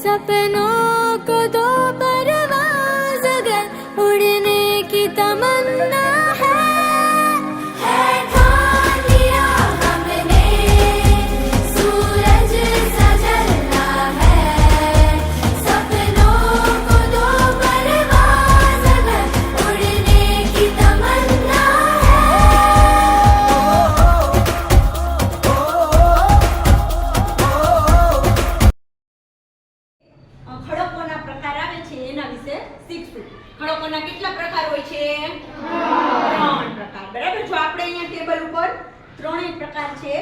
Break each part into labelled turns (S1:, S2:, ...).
S1: सपनों को दो परवाज़ अगर उड़ने की तमन्ना है ठान लिया हमने सूरज सा जलना है सपनों को दो परवाज़ अगर उड़ने की तमन्ना
S2: ખડકોના પ્રકાર આવે છે એના વિશે શીખશું. ખડકોના કેટલા પ્રકાર હોય છે? 3 પ્રકાર. બરાબર. જો આપણે અહીંયા ટેબલ ઉપર ત્રણેય પ્રકાર છે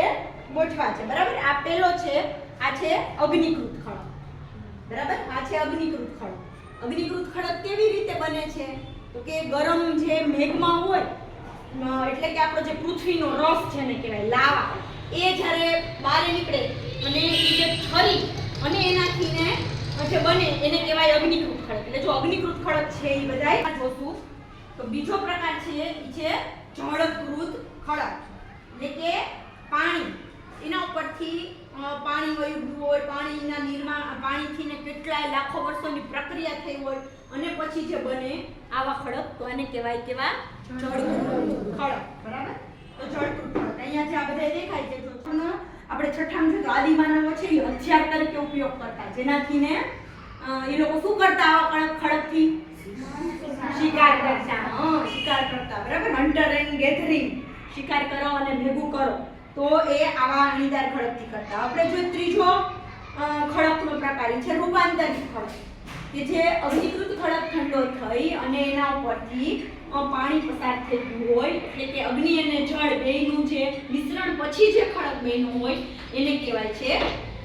S2: એ ગોઠવા છે. બરાબર. આ પહેલો છે, આ છે અગ્નિકૃત ખડક. બરાબર. આ છે અગ્નિકૃત ખડક. અગ્નિકૃત ખડક કેવી રીતે બને છે? તો કે ગરમ જે મેઘમાં હોય એટલે કે આપણો જે પૃથ્વીનો રસ છે ને કહેવાય લાવા, એ જ્યારે બહાર નીકળે અને એ જે ઠરી અને એનાથી ને જે બને એને કહેવાય અગ્નિકૃત ખડક. એટલે જો અગ્નિકૃત ખડક છે એ બધાય જોશું. તો બીજો પ્રકાર છે એ છે જળકૃત ખડક. એટલે કે પાણી એના ઉપરથી પાણી વહ્યું હોય, પાણીના નિર્માણ પાણીથી ને કેટલાય લાખો વર્ષોની પ્રક્રિયા થઈ હોય અને પછી જે બને આવા ખડક, તો આને કહેવાય કેવા? જળકૃત ખડક. બરાબર. તો જળકૃત ખડક અહીંયા જે આ બધા દેખાય છે આપણે છઠ્ઠામાં જો આદિમાનવો છે એ હથિયાર તરીકે ઉપયોગ કરતા, જેનાથી ને એ લોકો શું કરતા આવા ખડકથી? શિકાર કરતા. શિકાર કરતા. બરાબર. હન્ટર એન્ડ ગેધરિંગ, શિકાર કરો અને ભેગું કરો, તો એ આવા અણીદાર ખડકથી કરતા. આપણે જો ત્રીજો ખડકનો પ્રકાર છે રૂપાંતરિત ખડક, કે જે અગ્નિકૃત ખડક ઠંડો થઈ અને એના ઉપરથી પાણી પસાર થઈ ગયું હોય, એટલે કે અગ્નિ અને જળ બેયનું જે મિશ્રણ પછી જે ખડક બન્યું હોય એને કહેવાય છે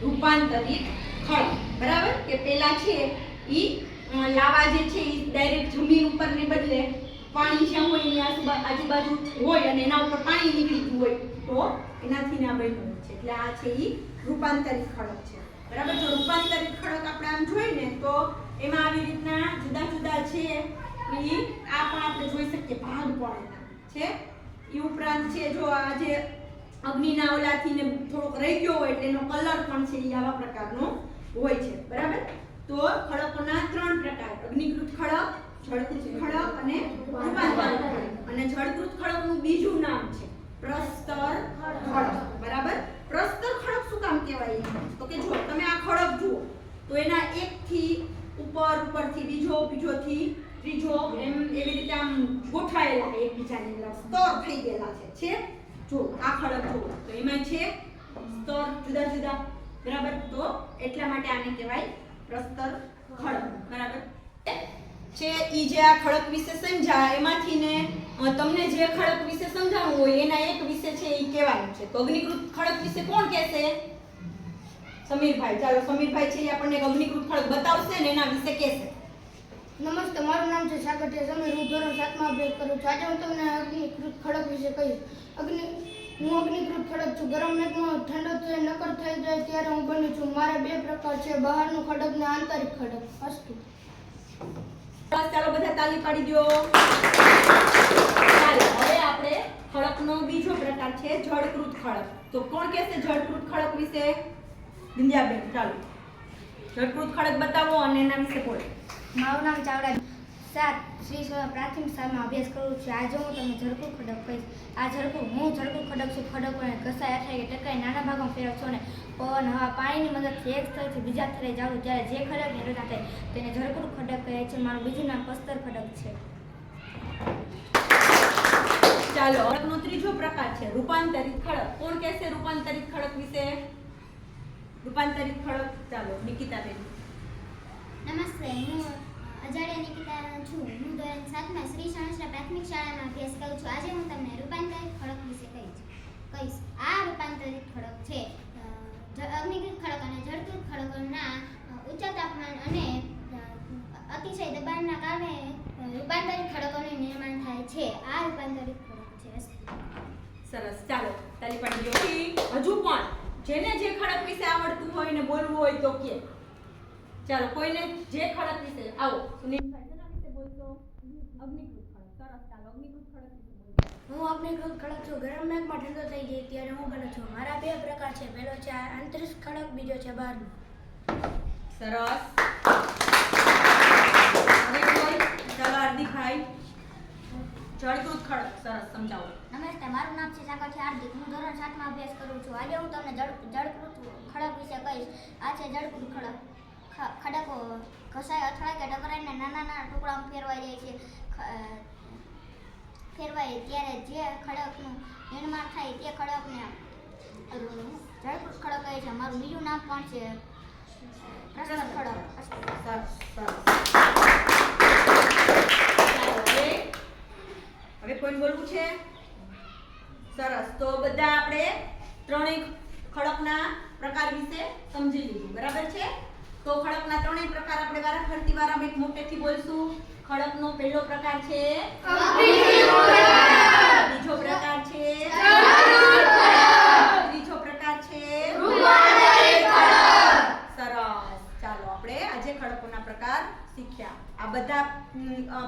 S2: રૂપાંતરિત ખડક. બરાબર. કે પેલા છે ઈ લાવા જે છે ઈ ડાયરેક્ટ જમીન ઉપરને બદલે પાણી જ્યાં હોય એની આજુબાજુ હોય અને એના ઉપર પાણી નીકળી ગયું હોય, તો એનાથી ના બન્યું છે. એટલે આ છે ઈ રૂપાંતરિત ખડક છે. બરાબર. જો રૂપાંતરિત ખડક આપણે આમ જોઈને તો એમાં આવી રીતના જુદા જુદા છે ઈ આ પણ આપણે જોઈ શકીએ, ભાગ પણ એના છે. એ ઉપરાંત છે જો આ જે અગ્નિના ઓલાથી ને થોડોક રહી ગયો હોય એટલે એનો કલર પણ છે એ આવા પ્રકારનો હોય છે. બરાબર. તો ખડકોના 3 પ્રકાર: અગ્નિકૃત ખડક, જળકૃત ખડક અને રૂપાંતરિત ખડક. અને જળકૃત ખડકનું બીજું નામ છે પ્રસ્તર ખડક. બરાબર. પ્રસ્તર ખડક શું કામ કહેવાય? તો કે જો તમે આ ખડક જુઓ તો એના એકથી ઉપરથી બીજોથી ત્રીજો એમ એવી રીતે આમ ગોઠવાયેલા એકબીજાની અંદર સ્તર થઈ ગયેલા છે. જો આ ખડક જુઓ તો એમાં છે સ્તર જુદા જુદા. બરાબર. તો એટલા માટે આને કહેવાય પ્રસ્તર ખડક. બરાબર છે. ઈ જે આ ખડક વિશે સમજા એમાંથી ને તમને જે ખડક વિશે સમજાવવું હોય એના એક વિશે છે એ કહેવાનું છે. તો અગ્નિકૃત ખડક વિશે કોણ કહેશે? સમીરભાઈ. ચાલો સમીરભાઈ છે એ આપણને અગ્નિકૃત ખડક બતાવશે ને એના વિશે કહેશે.
S3: નમસ્તે, મારું નામ છે સાગઠિયા સમીર. હું ધોરણ 7માં અભ્યાસ કરું છું. આજે હું તમને અગ્નિકૃત ખડક વિશે કહીશ. હું અગ્નિકૃત ખડક છું. ગરમ મેઘમાં ઠંડો થઈ નક્કર થઈ જાય ત્યારે હું બનું છું. મારા 2 પ્રકાર છે, બહારનું ખડક ને આંતરિક ખડક. અસ્તુ.
S2: ચાલો બધા તાલી પાડી દો. ચાલો હવે આપણે ખડકનો બીજો પ્રકાર છે જળકૃત ખડક. તો કોણ કહેશે જળકૃત ખડક વિશે? વિંધ્યાબેન. ચાલો જળકૃત ખડક બતાવો અને એના વિશે બોલો.
S3: મારું નામ ચાવડા 7 શ્રી પ્રાથમિક શાળામાં અભ્યાસ કરું છું. આજે હું તમને જળકૃત ખડક કહીશ. હું જળકૃત ખડક છું. ખડકોને ઘસાય અથડાય ટકાઈ નાના ભાગમાં ફેરવશો અને પવન, હવા, પાણીની મદદથી એક સ્થળથી બીજા સ્થળે જાવ ત્યારે જે ખડકની રચના થાય તેને જળકૃત ખડક કહે છે. મારું બીજું નામ પ્રસ્તર ખડક છે.
S2: ચાલો ખડકનો ત્રીજો પ્રકાર છે રૂપાંતરિત ખડક. કોણ કહેશે રૂપાંતરિત ખડક વિશે? રૂપાંતરિત ખડક. ચાલો નિકિતાબેન.
S4: નમસ્તે, હું અજાડ્યા નિકિતા છું. હું ધોરણ 7માં શ્રી સહસ્ત્ર પ્રાથમિક શાળામાં અભ્યાસ કરું છું. આજે હું તમને રૂપાંતરિત ખડક વિશે કહીશ. આ રૂપાંતરિત ખડક છે અગ્નિકૃત ખડક અને જળકૃત ખડકોના ઊંચા તાપમાન અને અતિશય દબાણના કારણે રૂપાંતરિત ખડકોનું નિર્માણ થાય છે. આ રૂપાંતરિત ખડક છે.
S2: સરસ. ચાલો તાલી પાડી દો. હજુ પણ જેને જે ખડક વિશે આવડતું હોય ને બોલવું હોય તો કે. ચાલો કોઈને જે ખડક વિશે આવો. સુનિલભાઈ જેના વિશે બોલશો? અગ્નિકૃત ખડક. સરસ. ચાલો અગ્નિકૃત ખડક વિશે બોલો.
S3: હું અગ્નિકૃત ખડક છું. ગરમ મેઘમાં ઠંડો થઈ જાય ત્યારે હું બનું છું. મારા 2 પ્રકાર છે. પહેલો છે આંતરિક ખડક, બીજો છે બહારનો.
S2: સરસ. હવે કોઈ? ચાલો હાર્દિકભાઈ. જળકૃત ખડક. સરસ, સમજાવો.
S3: નમસ્તે, મારું નામ છે સાગરથી હાર્દિક. હું ધોરણ 7 માં અભ્યાસ કરું છું. આજે હું તમને જળકૃત ખડક વિશે કહીશ. આ છે જળકૃત ખડક. ખડકો ઘસાય, અથડાય કે ટકરાઈને નાના નાના ટુકડામાં ફેરવાઈ જાય છે. ફેરવાય ત્યારે જે ખડકનું નિર્માણ થાય તે ખડકને જળકૃત ખડક કહે છે. મારું બીજું નામ પણ છે પ્રશ્ન ખડક.
S2: સરસ, સરસ. ચાલો, હવે કોઈને બોલવું છે? સરસ. તો બધા આપણે ત્રણેય ખડકના પ્રકાર વિશે સમજી લીધું. બરાબર છે? તો ખડકના ત્રણેય પ્રકાર આપણે વારાફરતી વારામાં એક મોટેથી બોલશું. ખડકનો પહેલો પ્રકાર છે બીજો પ્રકાર છે ત્રીજો પ્રકાર છે સરસ. ચાલો, આપણે આજે ખડકોના પ્રકાર શીખ્યા. આ બધા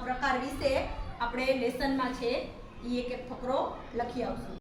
S2: પ્રકાર વિશે આપણે લેસનમાં છે એ એક એક ફકરો લખી આવશું.